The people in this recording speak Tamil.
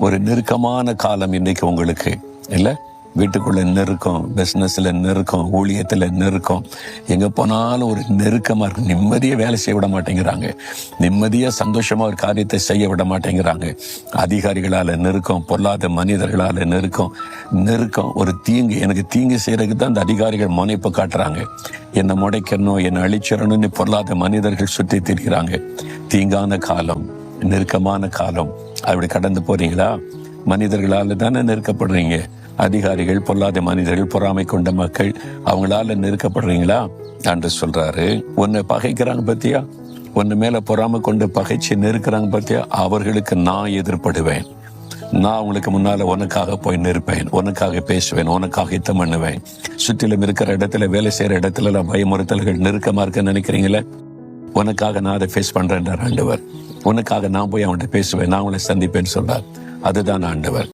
ஒரு நெருக்கமான காலம் இன்னைக்கு உங்களுக்கு இல்ல? வீட்டுக்குள்ள நெருக்கம், பிசினஸ்ல நெருக்கம், ஊழியத்துல நெருக்கம், எங்க போனாலும் ஒரு நெருக்கமா இருக்கு. நிம்மதியா வேலை செய்ய விட மாட்டேங்கிறாங்க, நிம்மதியா சந்தோஷமா ஒரு காரியத்தை செய்ய விட மாட்டேங்கிறாங்க. அதிகாரிகளால நெருக்கம், பொல்லாத மனிதர்களால நெருக்கம் ஒரு தீங்கு. எனக்கு தீங்கு செய்யறதுக்கு தான் அந்த அதிகாரிகள் முனைப்பு காட்டுறாங்க. என்னை முடைக்கணும், என்னை அழிச்சிடணும்னு பொல்லாத மனிதர்கள் சுற்றி திரிகிறாங்க. தீங்கான காலம், நெருக்கமான காலம். அப்படி கடந்து போறீங்களா? மனிதர்களால தானே நெருக்கப்படுறீங்க. அதிகாரிகள், பொல்லாத மனிதர்கள், பொறாமை கொண்ட மக்கள், அவங்களால நெருக்கப்படுறீங்களா? என்று சொல்றாரு. உன்னை பகைக்கிறாங்க பத்தியா, உன்னை மேல பொறாமை கொண்டு பகைச்சு நெருக்கிறாங்க பத்தியா, அவர்களுக்கு நான் எதிர்ப்படுவேன். நான் அவங்களுக்கு முன்னால உனக்காக போய் நிற்பேன், உனக்காக பேசுவேன், உனக்காக யுத்தம் பண்ணுவேன். சுற்றிலும் இருக்கிற இடத்துல, வேலை செய்யற இடத்துல எல்லாம் பயமுறுத்தல்கள் நெருக்கமா இருக்குன்னு நினைக்கிறீங்களே, உனக்காக நான் அதை ஃபேஸ் பண்றேன் ஆண்டவர். உனக்காக நான் போய் அவன்கிட்ட பேசுவேன், நான் அவனை சந்திப்பேன்னு சொல்றார். அதுதான் ஆண்டவர்.